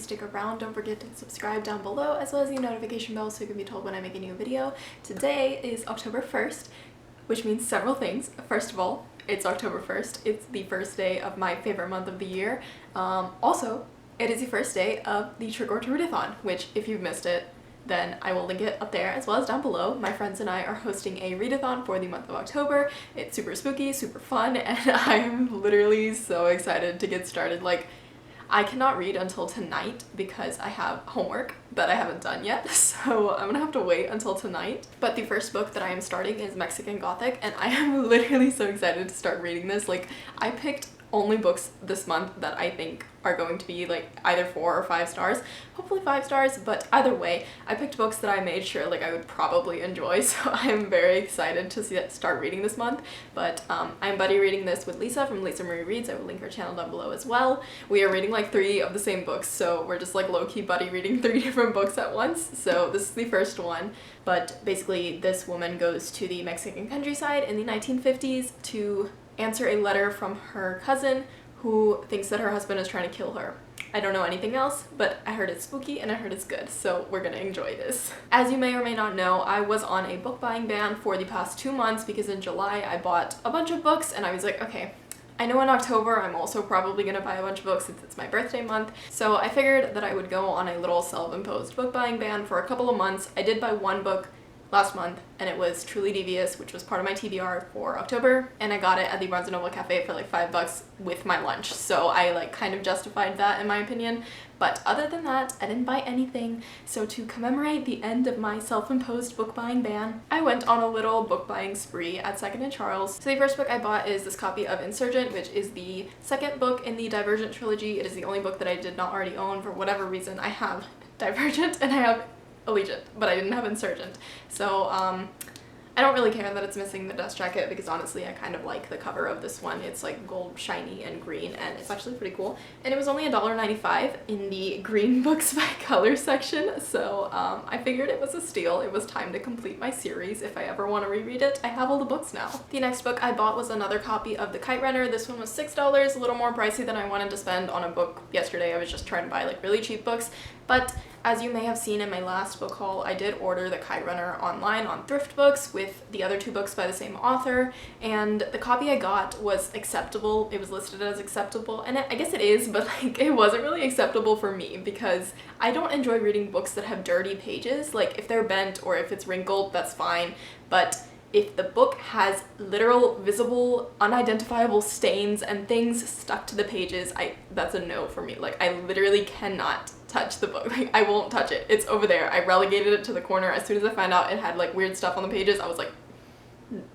stick around. Don't forget to subscribe down below, as well as the notification bell so you can be told when I make a new video. Today is October 1st, which means several things. First of all, it's October 1st. It's the first day of my favorite month of the year. Also, it is the first day of the Trick or Treat-a-thon, which if you've missed it, then I will link it up there as well as down below. My friends and I are hosting a readathon for the month of October. It's super spooky, super fun, and I'm literally so excited to get started. Like, I cannot read until tonight because I have homework that I haven't done yet, so I'm gonna have to wait until tonight. But the first book that I am starting is Mexican Gothic, and I am literally so excited to start reading this. Like, I picked only books this month that I think are going to be like either 4 or 5 stars, hopefully 5 stars, but either way, I picked books that I made sure like I would probably enjoy, so I'm very excited to start reading this month. But I'm buddy reading this with Lisa from Lisa Marie Reads. I will link her channel down below as well. We are reading like 3 of the same books, so we're just like low-key buddy reading 3 different books at once. So this is the first one, but basically this woman goes to the Mexican countryside in the 1950s to answer a letter from her cousin who thinks that her husband is trying to kill her. I don't know anything else, but I heard it's spooky and I heard it's good, so we're gonna enjoy this. As you may or may not know, I was on a book buying ban for the past 2 months because in July I bought a bunch of books and I was like, okay, I know in October I'm also probably gonna buy a bunch of books since it's my birthday month, so I figured that I would go on a little self-imposed book buying ban for a couple of months. I did buy 1 book last month, and it was Truly Devious, which was part of my TBR for October, and I got it at the Barnes & Noble Cafe for like $5 with my lunch, so I like kind of justified that in my opinion. But other than that, I didn't buy anything, so to commemorate the end of my self-imposed book buying ban, I went on a little book buying spree at 2nd and Charles. So the first book I bought is this copy of Insurgent, which is the second book in the Divergent trilogy. It is the only book that I did not already own. For whatever reason, I have Divergent and I have Allegiant, but I didn't have Insurgent. So I don't really care that it's missing the dust jacket because honestly I kind of like the cover of this one. It's like gold, shiny, and green, and it's actually pretty cool. And it was only $1.95 in the Green Books by Color section, so I figured it was a steal. It was time to complete my series if I ever want to reread it. I have all the books now. The next book I bought was another copy of The Kite Runner. This one was $6, a little more pricey than I wanted to spend on a book yesterday. I was just trying to buy like really cheap books, but as you may have seen in my last book haul, I did order The Kite Runner online on Thrift Books with the other 2 books by the same author, and the copy I got was acceptable. It was listed as acceptable, and I guess it is, but like it wasn't really acceptable for me because I don't enjoy reading books that have dirty pages. Like if they're bent or if it's wrinkled, that's fine, but if the book has literal, visible, unidentifiable stains and things stuck to the pages, that's a no for me. Like, I literally cannot touch the book. Like, I won't touch it. It's over there. I relegated it to the corner. As soon as I found out it had, like, weird stuff on the pages, I was like,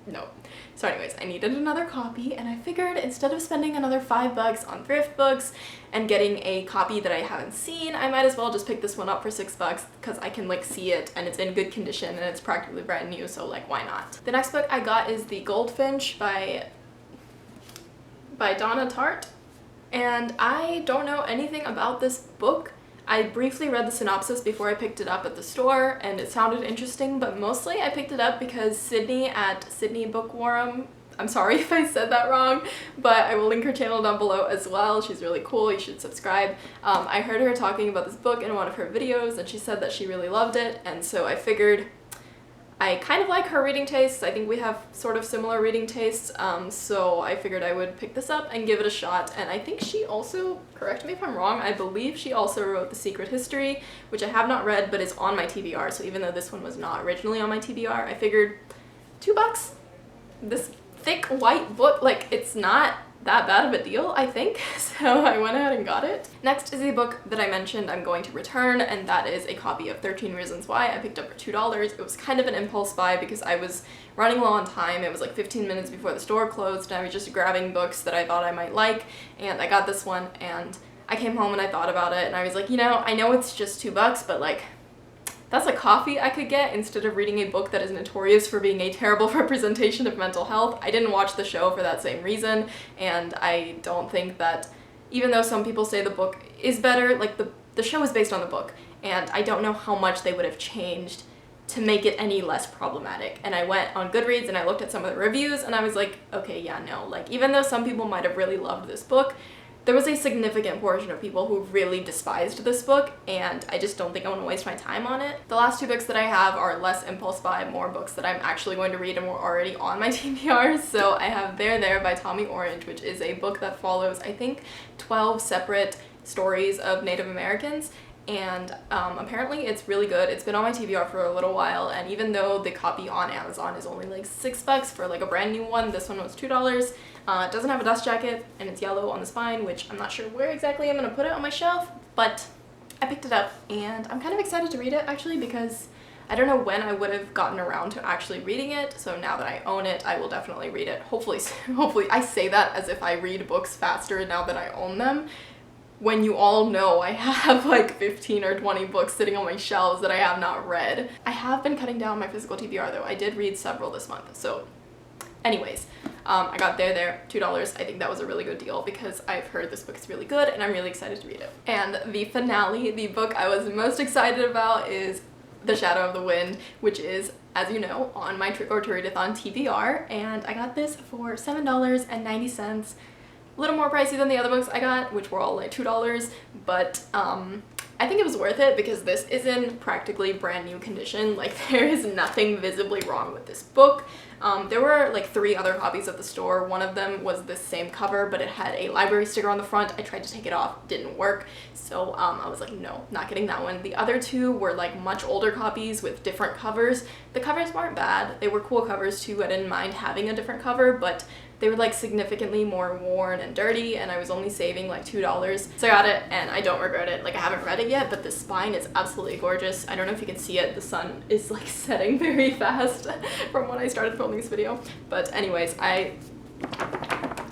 no. So anyways, I needed another copy, and I figured instead of spending another $5 on Thrift Books and getting a copy that I haven't seen, I might as well just pick this one up for $6 because I can like see it and it's in good condition and it's practically brand new, so like why not? The next book I got is The Goldfinch by Donna Tartt, and I don't know anything about this book. I briefly read the synopsis before I picked it up at the store, and it sounded interesting, but mostly I picked it up because Sydney at Sydney Bookworm, I'm sorry if I said that wrong, but I will link her channel down below as well. She's really cool. You should subscribe. I heard her talking about this book in one of her videos, and she said that she really loved it, and so I figured I kind of like her reading tastes. I think we have sort of similar reading tastes, so I figured I would pick this up and give it a shot. And I think she also, correct me if I'm wrong, I believe she also wrote The Secret History, which I have not read but is on my TBR, so even though this one was not originally on my TBR, I figured $2? This thick white book, like, it's not that bad of a deal, I think, so I went ahead and got it. Next is a book that I mentioned I'm going to return, and that is a copy of 13 Reasons Why. I picked up for $2. It was kind of an impulse buy because I was running low on time. It was like 15 minutes before the store closed, and I was just grabbing books that I thought I might like, and I got this one, and I came home and I thought about it, and I was like, you know, I know it's just $2, but like, that's a coffee I could get instead of reading a book that is notorious for being a terrible representation of mental health. I didn't watch the show for that same reason, and I don't think that, even though some people say the book is better, like the show is based on the book, and I don't know how much they would have changed to make it any less problematic. And I went on Goodreads and I looked at some of the reviews and I was like, okay, yeah, no, like even though some people might have really loved this book, there was a significant portion of people who really despised this book, and I just don't think I want to waste my time on it. The last 2 books that I have are less impulse buy, more books that I'm actually going to read and were already on my TBR. So I have There by Tommy Orange, which is a book that follows, I think, 12 separate stories of Native Americans, and apparently it's really good. It's been on my TBR for a little while, and even though the copy on Amazon is only like $6 for like a brand new one, this one was $2. It doesn't have a dust jacket, and it's yellow on the spine, which I'm not sure where exactly I'm gonna put it on my shelf, but I picked it up, and I'm kind of excited to read it actually, because I don't know when I would have gotten around to actually reading it, so now that I own it, I will definitely read it. Hopefully, I say that as if I read books faster now that I own them, when you all know I have like 15 or 20 books sitting on my shelves that I have not read. I have been cutting down my physical TBR though. I did read several this month, so anyways, I got There, $2. I think that was a really good deal because I've heard this book is really good and I'm really excited to read it. And the finale, the book I was most excited about, is The Shadow of the Wind, which is, as you know, on my Trick or Treat-a-thon TBR, and I got this for $7.90. A little more pricey than the other books I got, which were all like $2, but I think it was worth it because this is in practically brand new condition. Like, there is nothing visibly wrong with this book. There were like 3 other copies at the store. One of them was this same cover, but it had a library sticker on the front. I tried to take it off, didn't work, so I was like, no, not getting that one. The other 2 were like much older copies with different covers. The covers weren't bad. They were cool covers too. I didn't mind having a different cover, but they were like significantly more worn and dirty, and I was only saving like $2. So I got it, and I don't regret it. Like, I haven't read it yet, but the spine is absolutely gorgeous. I don't know if you can see it. The sun is like setting very fast from when I started filming this video. But anyways,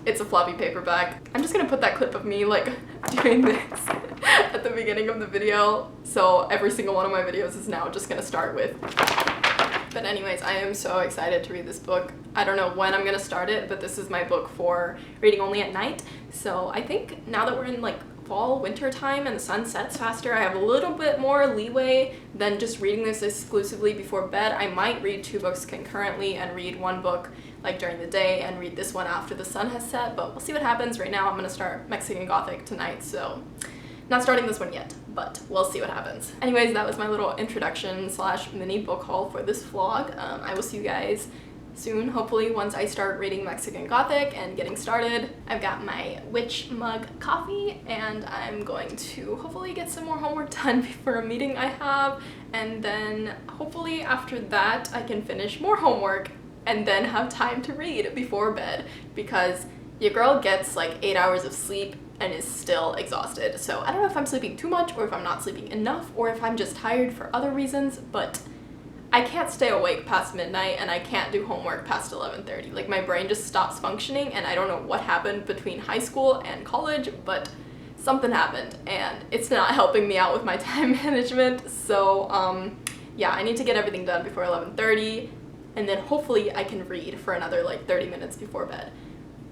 it's a floppy paperback. I'm just gonna put that clip of me like doing this at the beginning of the video. So every single one of my videos is now just gonna start with. But anyways, I am so excited to read this book. I don't know when I'm gonna start it, but this is my book for reading only at night. So I think now that we're in like fall, winter time, and the sun sets faster, I have a little bit more leeway than just reading this exclusively before bed. I might read 2 books concurrently and read 1 book like during the day and read this one after the sun has set, but we'll see what happens. Right now I'm gonna start Mexican Gothic tonight, so not starting this one yet, but we'll see what happens. Anyways, that was my little introduction / mini book haul for this vlog. I will see you guys soon, hopefully, once I start reading Mexican Gothic and getting started. I've got my witch mug coffee, and I'm going to hopefully get some more homework done before a meeting I have, and then hopefully after that I can finish more homework and then have time to read before bed, because your girl gets like 8 hours of sleep and is still exhausted. So I don't know if I'm sleeping too much or if I'm not sleeping enough or if I'm just tired for other reasons, but I can't stay awake past midnight and I can't do homework past 11:30. Like, my brain just stops functioning, and I don't know what happened between high school and college, but something happened and it's not helping me out with my time management. So yeah, I need to get everything done before 11:30, and then hopefully I can read for another like 30 minutes before bed.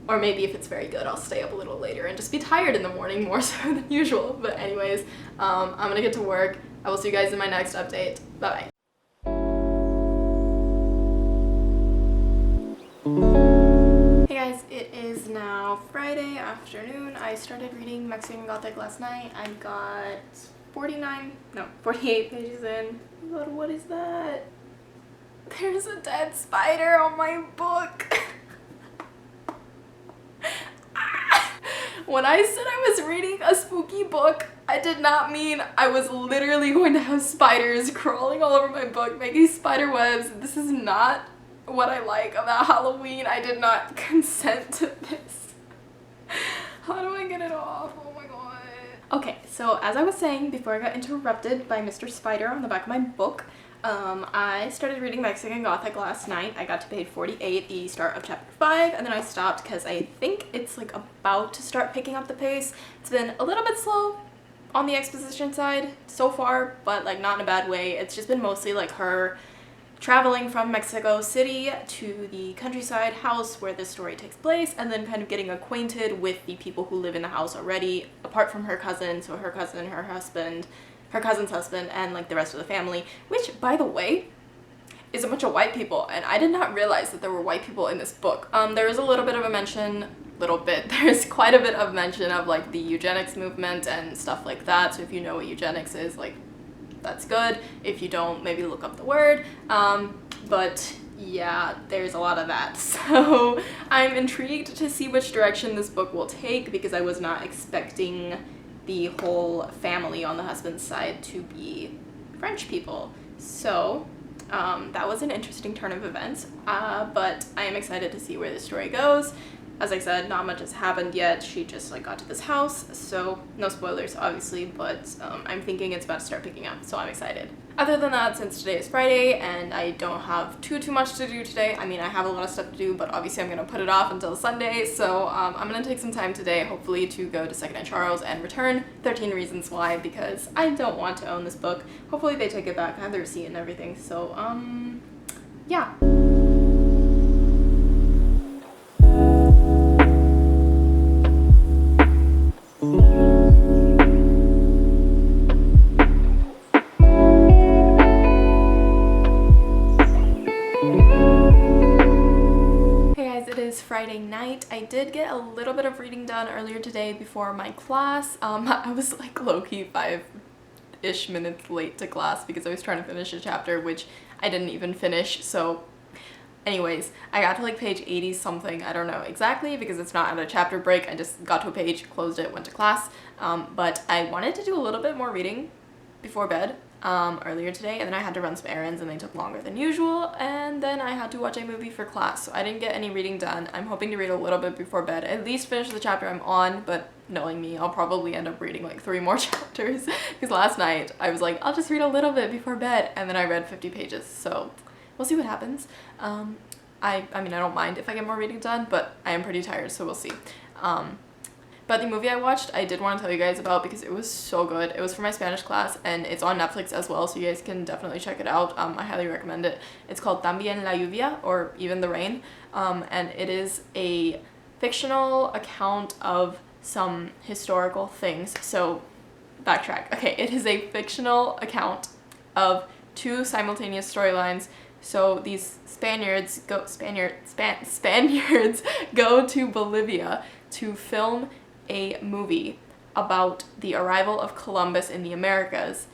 Or maybe if it's very good, I'll stay up a little later and just be tired in the morning more so than usual. But anyways, I'm gonna get to work. I will see you guys in my next update. Bye-bye. Hey guys, it is now Friday afternoon. I started reading Mexican Gothic last night. I got 48 pages in. God, what is that? There's a dead spider on my book. When I said I was reading a spooky book, I did not mean I was literally going to have spiders crawling all over my book, making spider webs. This is not what I like about Halloween. I did not consent to this. How do I get it off? Oh my god. Okay, so as I was saying before I got interrupted by Mr. Spider on the back of my book, I started reading Mexican Gothic last night. I got to page 48, the start of chapter 5, and then I stopped because I think it's like about to start picking up the pace. It's been a little bit slow on the exposition side so far, but like not in a bad way. It's just been mostly like her traveling from Mexico City to the countryside house where this story takes place, and then kind of getting acquainted with the people who live in the house already, apart from her cousin. So her cousin, her cousin's husband, and like the rest of the family, which, by the way, is a bunch of white people, and I did not realize that there were white people in this book. There is a little bit of a mention, there's quite a bit of mention of like the eugenics movement and stuff like that, so if you know what eugenics is, like, that's good. If you don't, maybe look up the word. But yeah, there's a lot of that. So I'm intrigued to see which direction this book will take, because I was not expecting the whole family on the husband's side to be French people. So that was an interesting turn of events, but I am excited to see where the story goes. As I said, not much has happened yet. She just like got to this house, so no spoilers obviously, but I'm thinking it's about to start picking up, so I'm excited. Other than that, since today is Friday and I don't have too much to do today, I mean, I have a lot of stuff to do, but obviously I'm gonna put it off until Sunday, so I'm gonna take some time today, hopefully, to go to 2nd and Charles and return 13 Reasons Why, because I don't want to own this book. Hopefully they take it back. I have the receipt and everything, so yeah. Friday night. I did get a little bit of reading done earlier today before my class. I was like low-key 5-ish minutes late to class because I was trying to finish a chapter which I didn't even finish. So anyways, I got to like page 80 something, I don't know exactly because it's not at a chapter break. I just got to a page, closed it, went to class. But I wanted to do a little bit more reading before bed earlier today, and then I had to run some errands and they took longer than usual, and then I had to watch a movie for class, so I didn't get any reading done. I'm hoping to read a little bit before bed, at least finish the chapter I'm on, but knowing me, I'll probably end up reading like 3 more chapters because last night I was like, I'll just read a little bit before bed, and then I read 50 pages, so we'll see what happens. I mean, I don't mind if I get more reading done, but I am pretty tired, so we'll see. But the movie I watched, I did want to tell you guys about because it was so good. It was for my Spanish class, and it's on Netflix as well, so you guys can definitely check it out. I highly recommend it. It's called También la lluvia, or Even the Rain, and it is a fictional account of some historical things. So, backtrack. Okay, it is a fictional account of 2 simultaneous storylines. So these Spaniards go to Bolivia to film a movie about the arrival of Columbus in the Americas.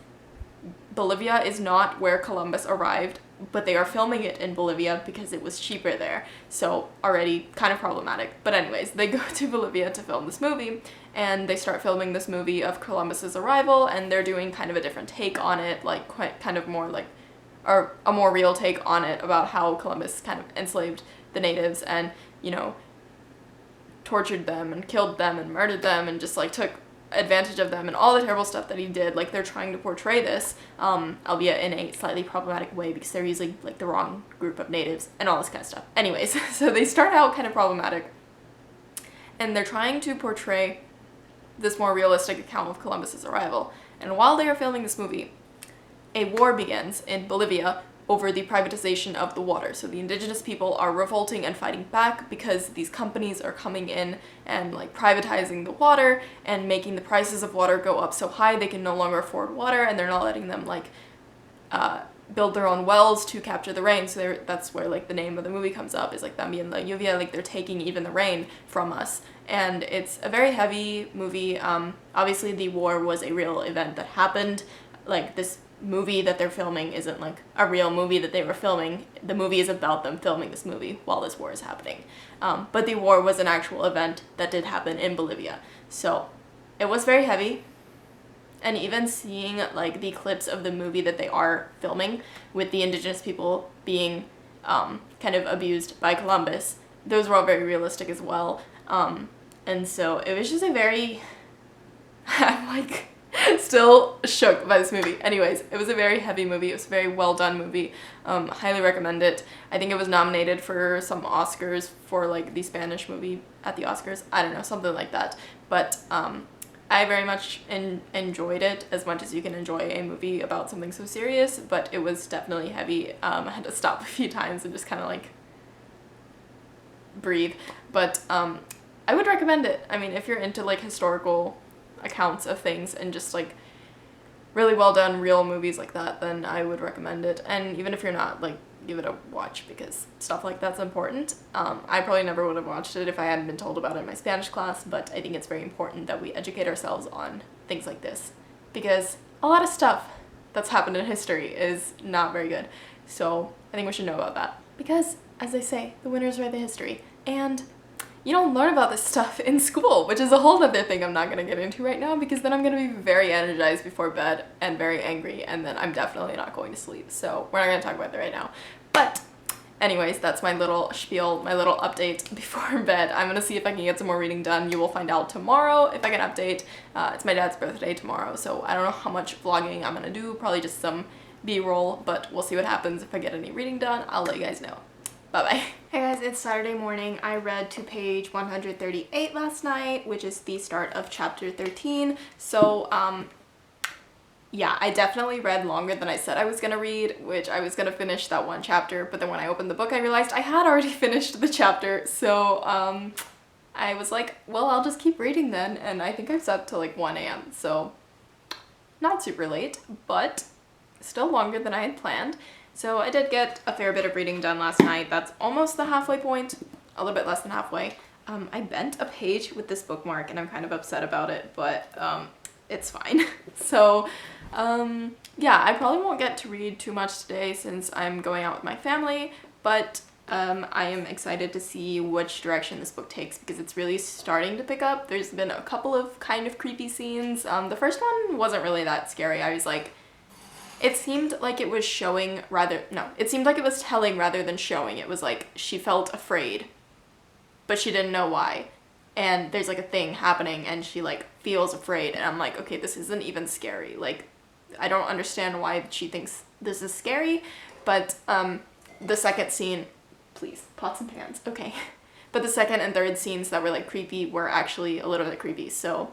Bolivia is not where Columbus arrived, but they are filming it in Bolivia because it was cheaper there. So already kind of problematic. But anyways, they go to Bolivia to film this movie, and they start filming this movie of Columbus's arrival, and they're doing kind of a different take on it, like kind of more like, or a more real take on it about how Columbus kind of enslaved the natives and, you know, tortured them and killed them and murdered them and just like took advantage of them and all the terrible stuff that he did. Like, they're trying to portray this, albeit in a slightly problematic way because they're using like the wrong group of natives and all this kind of stuff. Anyways, so they start out kind of problematic, and they're trying to portray this more realistic account of Columbus's arrival. And while they are filming this movie, a war begins in Bolivia over the privatization of the water. So the indigenous people are revolting and fighting back because these companies are coming in and like privatizing the water and making the prices of water go up so high they can no longer afford water, and they're not letting them like build their own wells to capture the rain. So that's where like the name of the movie comes up, is like También la lluvia, like they're taking even the rain from us. And it's a very heavy movie. Obviously the war was a real event that happened. Like, this movie that they're filming isn't like a real movie that they were filming. The movie is about them filming this movie while this war is happening. But the war was an actual event that did happen in Bolivia. So it was very heavy. And even seeing like the clips of the movie that they are filming with the indigenous people being kind of abused by Columbus, those were all very realistic as well. And so it was just a very, I'm like still shook by this movie. Anyways, it was a very heavy movie. It was a very well done movie. Highly recommend it. I think it was nominated for some Oscars for like the Spanish movie at the Oscars. I don't know, something like that. But I very much enjoyed it, as much as you can enjoy a movie about something so serious, but it was definitely heavy. I had to stop a few times and just kind of like breathe. But I would recommend it. I mean, if you're into like historical accounts of things and just like really well done real movies like that, then I would recommend it. And even if you're not, like, give it a watch because stuff like that's important. I probably never would have watched it if I hadn't been told about it in my Spanish class, but I think it's very important that we educate ourselves on things like this because a lot of stuff that's happened in history is not very good. So I think we should know about that because, as they say, the winners write the history, and you don't learn about this stuff in school, which is a whole other thing I'm not going to get into right now because then I'm going to be very energized before bed and very angry, and then I'm definitely not going to sleep. So we're not going to talk about that right now. But anyways, that's my little spiel, my little update before bed. I'm going to see if I can get some more reading done. You will find out tomorrow if I can update. It's my dad's birthday tomorrow, so I don't know how much vlogging I'm going to do. Probably just some B-roll, but we'll see what happens. If I get any reading done, I'll let you guys know. Bye-bye. Hey guys, it's Saturday morning. I read to page 138 last night, which is the start of chapter 13. So, yeah, I definitely read longer than I said I was gonna read, which I was gonna finish that one chapter, but then when I opened the book, I realized I had already finished the chapter. So, I was like, well, I'll just keep reading then, and I think I was up till like 1 a.m. So, not super late, but still longer than I had planned. So I did get a fair bit of reading done last night. That's almost the halfway point, a little bit less than halfway. I bent a page with this bookmark and I'm kind of upset about it, but it's fine. So yeah, I probably won't get to read too much today since I'm going out with my family, but I am excited to see which direction this book takes because it's really starting to pick up. There's been a couple of kind of creepy scenes. The first one wasn't really that scary. I was like, it seemed like it was showing rather, no, it seemed like it was telling rather than showing. It was like she felt afraid, but she didn't know why. And there's like a thing happening and she like feels afraid. And I'm like, okay, this isn't even scary. Like, I don't understand why she thinks this is scary. But the second scene, please, pots and pans, okay. But the second and third scenes that were like creepy were actually a little bit creepy. So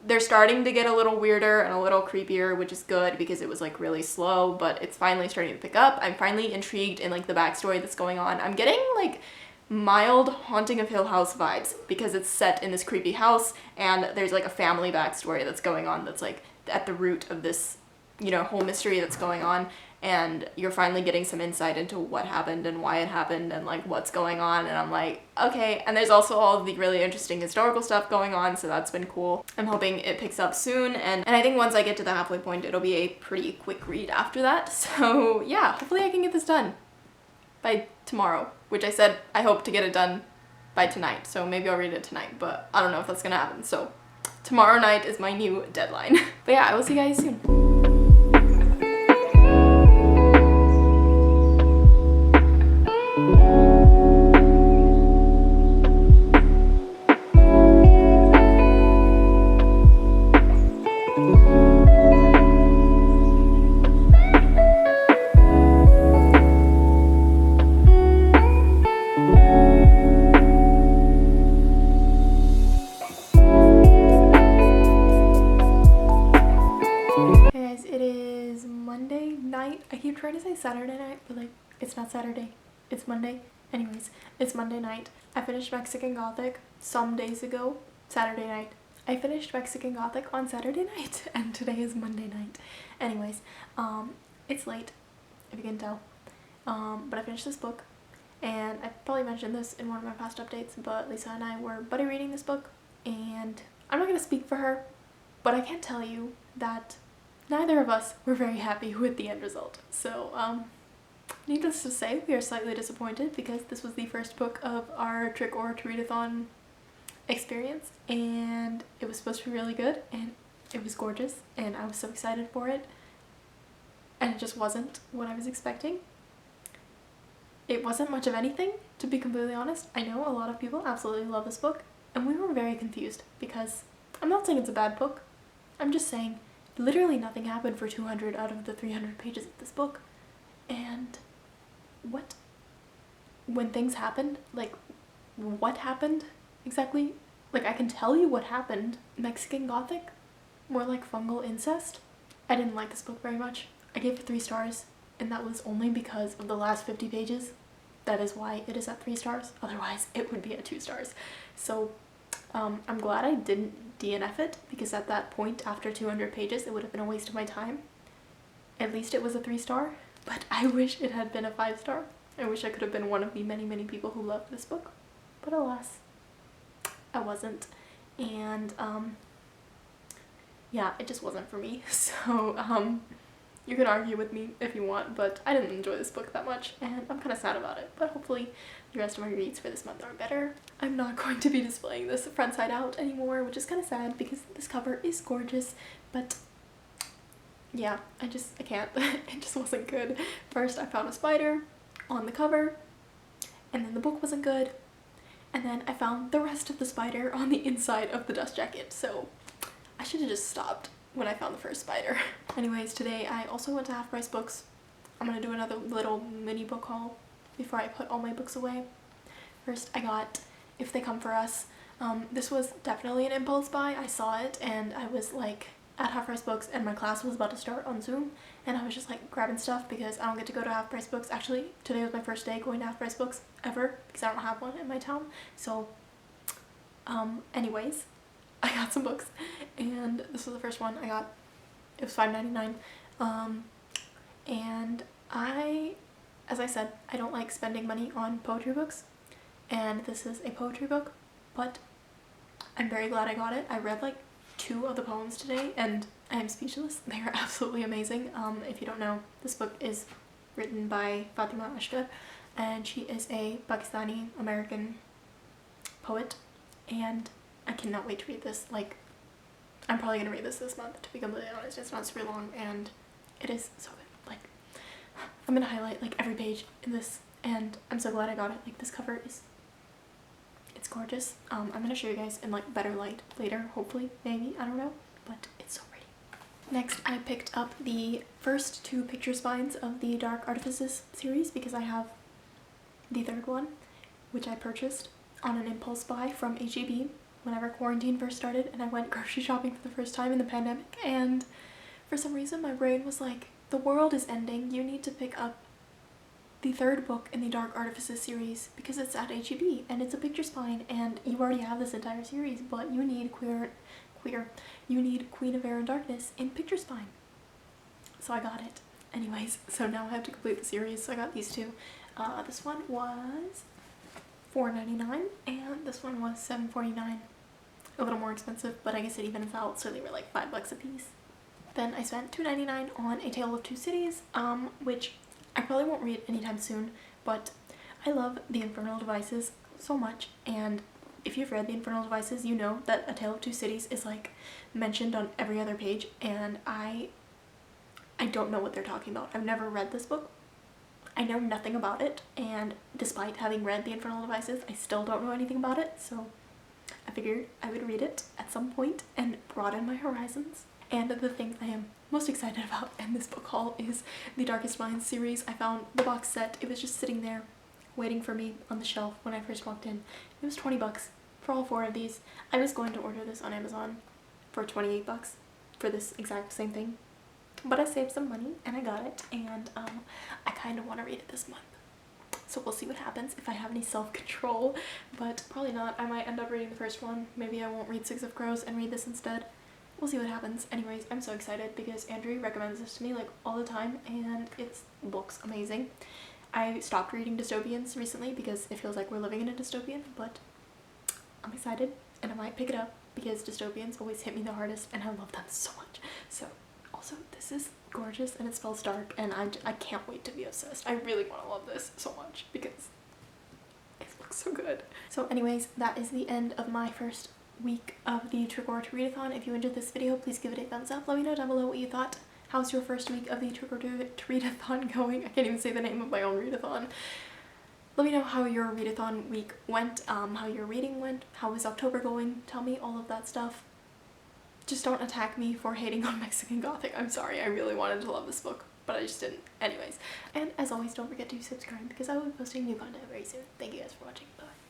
they're starting to get a little weirder and a little creepier, which is good because it was like really slow, but it's finally starting to pick up. I'm finally intrigued in like the backstory that's going on. I'm getting like mild Haunting of Hill House vibes because it's set in this creepy house and there's like a family backstory that's going on that's like at the root of this, you know, whole mystery that's going on. And you're finally getting some insight into what happened and why it happened and like what's going on, and I'm like, okay. And there's also all of the really interesting historical stuff going on, so that's been cool. I'm hoping it picks up soon, and I think once I get to the halfway point, it'll be a pretty quick read after that. So yeah, hopefully I can get this done by tomorrow, which I said I hope to get it done by tonight, so maybe I'll read it tonight, but I don't know if that's gonna happen. So tomorrow night is my new deadline. But yeah, I will see you guys soon. Trying to say Saturday night, but like it's not Saturday, it's Monday. Anyways, it's Monday night. I finished Mexican Gothic some days ago, Saturday night. I finished Mexican Gothic on Saturday night and today is Monday night. Anyways, it's late if you can tell, but I finished this book and I probably mentioned this in one of my past updates, but Lisa and I were buddy reading this book and I'm not gonna speak for her, but I can tell you that neither of us were very happy with the end result. So, needless to say, we are slightly disappointed because this was the first book of our Trick or Treat-a-thon experience, and it was supposed to be really good, and it was gorgeous, and I was so excited for it, and it just wasn't what I was expecting. It wasn't much of anything, to be completely honest. I know a lot of people absolutely love this book, and we were very confused because I'm not saying it's a bad book. I'm just saying literally nothing happened for 200 out of the 300 pages of this book. And what? When things happened, like, what happened exactly? Like, I can tell you what happened. Mexican Gothic? More like fungal incest? I didn't like this book very much. I gave it 3 stars, and that was only because of the last 50 pages. That is why it is at 3 stars. Otherwise, it would be at 2 stars. So, I'm glad I didn't DNF it, because at that point, after 200 pages, it would have been a waste of my time. At least it was a 3 star. but I wish it had been a 5-star. I wish I could have been one of the many, many people who loved this book, but alas, I wasn't. And yeah, it just wasn't for me. So you can argue with me if you want, but I didn't enjoy this book that much, and I'm kind of sad about it. But hopefully the rest of my reads for this month are better. I'm not going to be displaying this front side out anymore, which is kind of sad because this cover is gorgeous, but yeah, I can't. It just wasn't good. First I found a spider on the cover, and then the book wasn't good, and then I found the rest of the spider on the inside of the dust jacket, so I should have just stopped when I found the first spider. Anyways, today I also went to Half Price Books. I'm gonna do another little mini book haul before I put all my books away. First I got If They Come For Us. This was definitely an impulse buy. I saw it and I was like at Half Price Books and my class was about to start on Zoom, and I was just like grabbing stuff because I don't get to go to Half Price Books. Actually, today was my first day going to Half Price Books ever because I don't have one in my town. So anyways, I got some books, and this was the first one I got. It was $5.99, and as I said, I don't like spending money on poetry books, and this is a poetry book, but I'm very glad I got it. I read like 2 of the poems today, and I am speechless. They are absolutely amazing. If you don't know, this book is written by Fatima Ashkar, and she is a Pakistani American poet, and I cannot wait to read this. Like, I'm probably gonna read this month, to be completely honest. It's not super long, and it is so good. Like, I'm gonna highlight like every page in this, and I'm so glad I got it. Like, this cover it's gorgeous. I'm gonna show you guys in like better light later, hopefully, maybe, I don't know, but it's so pretty. Next, I picked up the first 2 picture spines of the Dark Artifices series because I have the 3rd one, which I purchased on an impulse buy from H-E-B whenever quarantine first started, and I went grocery shopping for the first time in the pandemic, and for some reason my brain was like, the world is ending, you need to pick up the 3rd book in the Dark Artifices series because it's at H-E-B and it's a picture spine, and you already have this entire series, but you need you need Queen of Air and Darkness in picture spine. So I got it. Anyways, so now I have to complete the series, so I got these 2. This one was $4.99 and this one was $7.49. A little more expensive, but I guess it evens out, so they were like $5 a piece. Then I spent $2.99 on A Tale of Two Cities, which I probably won't read anytime soon, but I love the Infernal Devices so much, and if you've read the Infernal Devices, you know that A Tale of Two Cities is like mentioned on every other page, and I don't know what they're talking about. I've never read this book. I know nothing about it, and despite having read the Infernal Devices, I still don't know anything about it, so I figured I would read it at some point and broaden my horizons. And the thing I am most excited about in this book haul is the Darkest Minds series. I found the box set. It was just sitting there waiting for me on the shelf when I first walked in. It was $20 for all 4 of these. I was going to order this on Amazon for $28 for this exact same thing, but I saved some money and I got it, and I kind of want to read it this month. So we'll see what happens if I have any self-control, but probably not. I might end up reading the first one. Maybe I won't read Six of Crows and read this instead. We'll see what happens. Anyways, I'm so excited because Andrew recommends this to me like all the time, and it looks amazing. I stopped reading dystopians recently because it feels like we're living in a dystopian, but I'm excited and I might pick it up because dystopians always hit me the hardest and I love them so much. So also, this is gorgeous and it spells dark, and I can't wait to be obsessed. I really want to love this so much because it looks so good. So anyways, that is the end of my first week of the Trick or Treat Readathon. If you enjoyed this video, please give it a thumbs up. Let me know down below what you thought. How's your first week of the Trick or Treat Readathon going? I can't even say the name of my own readathon. Let me know how your readathon week went, how your reading went, how was October going. Tell me all of that stuff. Just don't attack me for hating on Mexican Gothic. I'm sorry, I really wanted to love this book, but I just didn't. Anyways, and as always, don't forget to subscribe because I will be posting new content very soon. Thank you guys for watching. Bye.